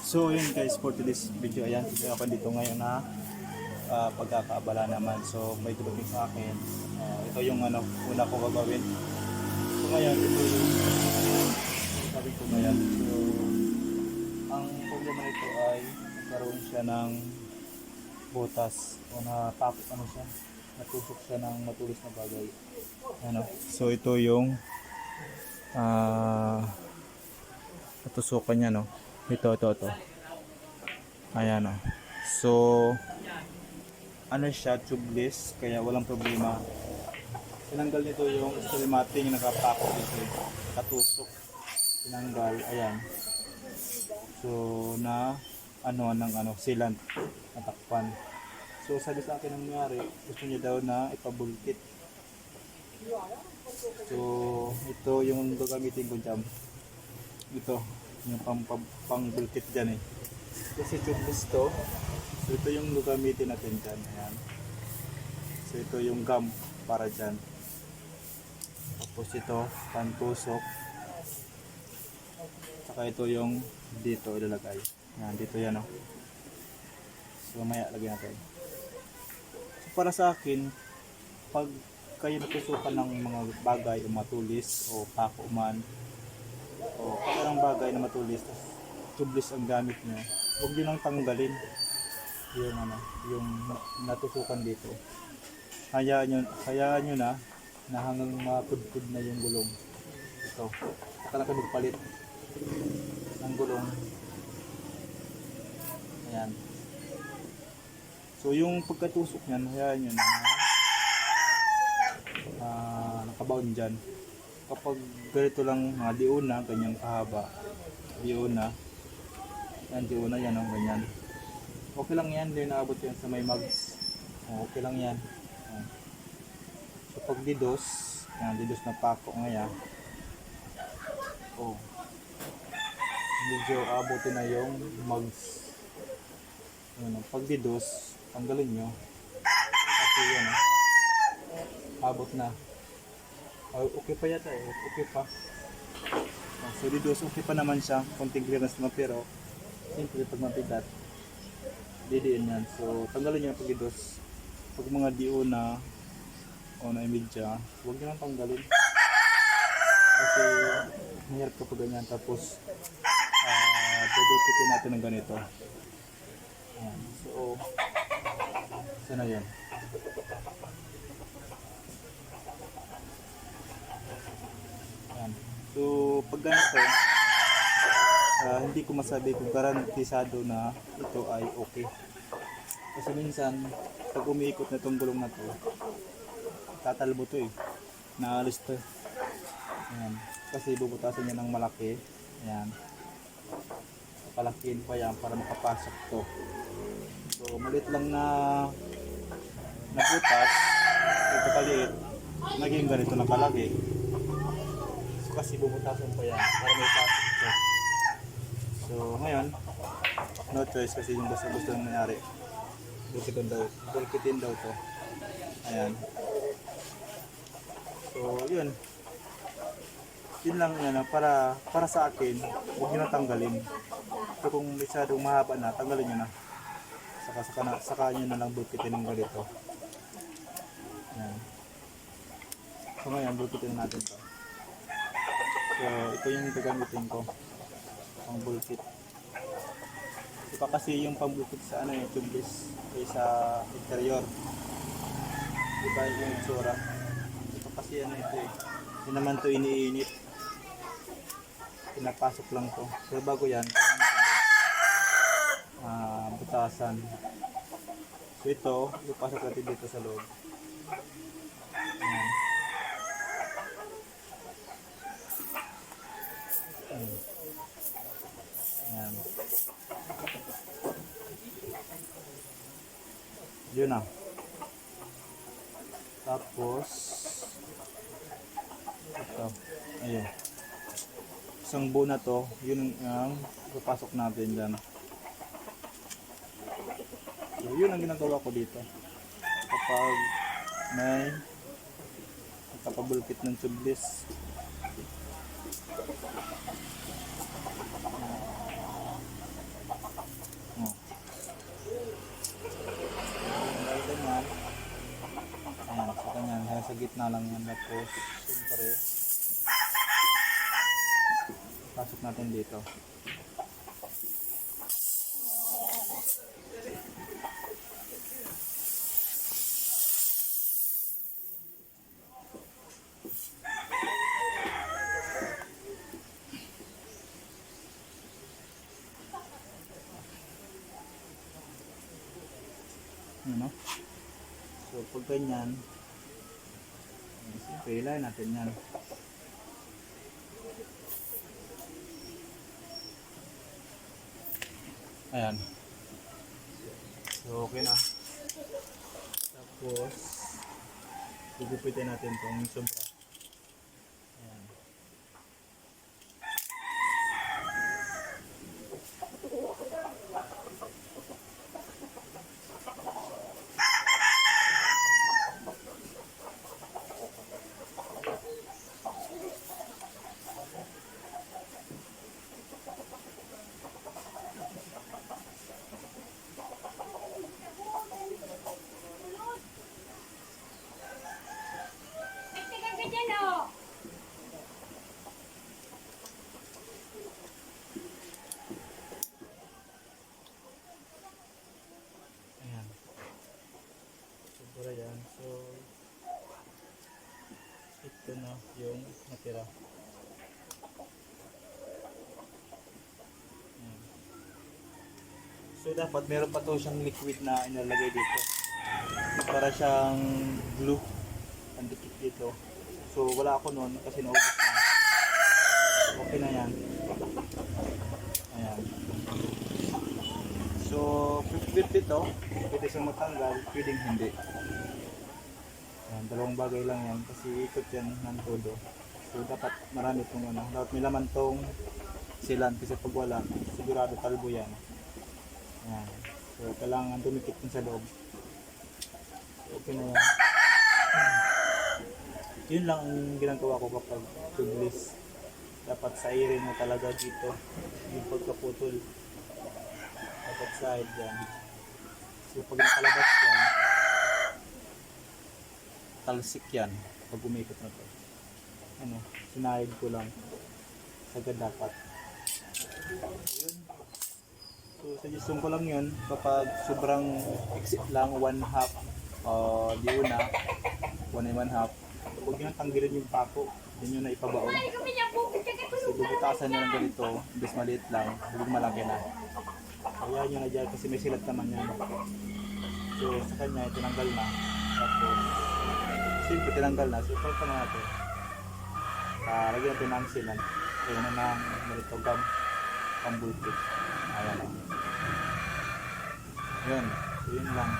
So yun guys, for today's video, ayan, ako dito ngayon na pagkakaabala naman. So may dumating sa akin. Ito yung una ko gagawin. So ngayon, ito yung sabi ko ngayon. So ang problema nito ay nagkaroon siya ng butas o natusok siya ng matulis na bagay. So ito yung natusukan niya, no. Ito. Ayan, oh. So, siya, tubeless, kaya walang problema. Tinanggal nito yung stelmating yung nakapako dito, katusok. Tinanggal, ayan. So, sealant, natakpan. So, sabi sa akin ng nangyari, gusto niya daw na ipabulkit. So, ito yung gagamitin ko dyan. Ito yung pang-bulkit dyan eh. Kasi tubeless to. So ito yung gagamitin natin dyan. Ayan. So ito yung gum para dyan. Tapos ito, pantusok. Saka ito yung dito ilalagay. Ayan, dito yan, oh. So maya lagyan natin. So para sa akin, pag kayo natusukan ng mga bagay o matulis o pako man, o parang bagay na matulis, tubeless ang gamit nyo, huwag nyo nang tanggalin yung natusukan dito. Hayaan nyo na hanggang mapudpud na yung gulong. Ito, saka na magpalit ng gulong. Ayan. So yung pagkatusok nyan, hayaan nyo na nakabound dyan. Kapag ganito lang, mga diuna, ganyang kahaba, diuna yan, ganyan. Okay lang yan, hindi naabot yan sa may mags. Okay lang yan. So pag didos na pako ngayon, medyo abutin na yung mags. Pag didos, tanggalin nyo. Kasi yan, abot na. Okay pa yata eh, okay pa. So didos, okay pa naman siya, konting clearance naman, pero siyempre pag mabigat, didiin yan. So tanggalin nyo pag didos. Pag mga diuna o na imidya, huwag nyo lang tanggalin. Kasi mahirap kapag ganyan. Tapos dudupitin natin ng ganito. So sana yan. So pag ganito, hindi ko masabi kung garantisado na ito ay okay. Kasi minsan pag umiikot na itong gulong na to, tatalbo to eh, naalis to. Ayan. Kasi bubutasan niya ng malaki. Ayan, papalakihin pa yan para makapasok to. So malit lang na nabutas, ito kaliit, naging ganito na kalaki. Kasi bubutasan pa yan para may pasok to. So ngayon, no choice, kasi yung gusto ng nangyari, bulkitin daw to. Ayan. So yun lang yan, para sa akin, huwag nyo na tanggalin. So kung masyadong mahaba na, tanggalin nyo na. Saka nyo na lang bulkitin ng ganito. Ayan. So ngayon, bulkitin natin to. So ito yung gagamitin ko, pang bulkit. Iba kasi yung pang bulkit sa tubeless kaysa interior. Iba yung itsura. Ito kasi ito eh. Hindi naman to iniinit. Pinapasok lang to. Pero bago yan, butasan. So ito, ipasok natin dito sa loob. Ayan. Yun na. Tapos ito, ayun, isang buo na to, yun ang papasok natin dyan. So yun ang ginagawa ko dito kapag may nakapabulkit ng tubeless. na lang yan. Tapos, siyempre, pasok natin dito. Ano? So, pag ganyan, siyempre, ilayin natin yan. Ayan. So, okay na. Tapos, gugupitin natin itong sobra. Ayan. Ayan. Sobra yan. So, ito na yung natira. Ayan. So, dapat meron pa to siyang liquid na inalagay dito. Para siyang glue. Pandikit dito. So, wala ako noon kasi naubos na. Okay na yan. Ayan. So, pwede dito, pwede siyang matanggal, pwedeng hindi. Ayan, dalawang bagay lang yan kasi ikot yan ng todo. So, dapat marami itong ano, dapat may laman tong silan kasi pag wala, sigurado talbo yan. Ayan. So, kailangan dumikit din sa loob. So, okay na yan. Yun lang ang ginagawa ko kapag tubeless. Dapat sa irin mo talaga dito yung pagkaputol. Dapat side yan. So pag nakalabas yan, talsik yan pag umikot na to. Ano, sinahid ko lang. Sagad dapat. Yun. So suggestion ko lang yun kapag sobrang exit lang 1/2 di una 1 1/2, huwag nyo nang tanggalin yung pako, hindi nyo na ipabaon kasi bubutasan nyo lang ganito, imbes maliit lang, huwag malaki na, kaya nyo na dyan kasi may silat naman yan. So sa kanya tinanggal na, tapos simple tinanggal na, so pagka natin lagyan natin ng silan, kaya na ng ganito pambulkit. Ayan lang. Yun. So yun lang.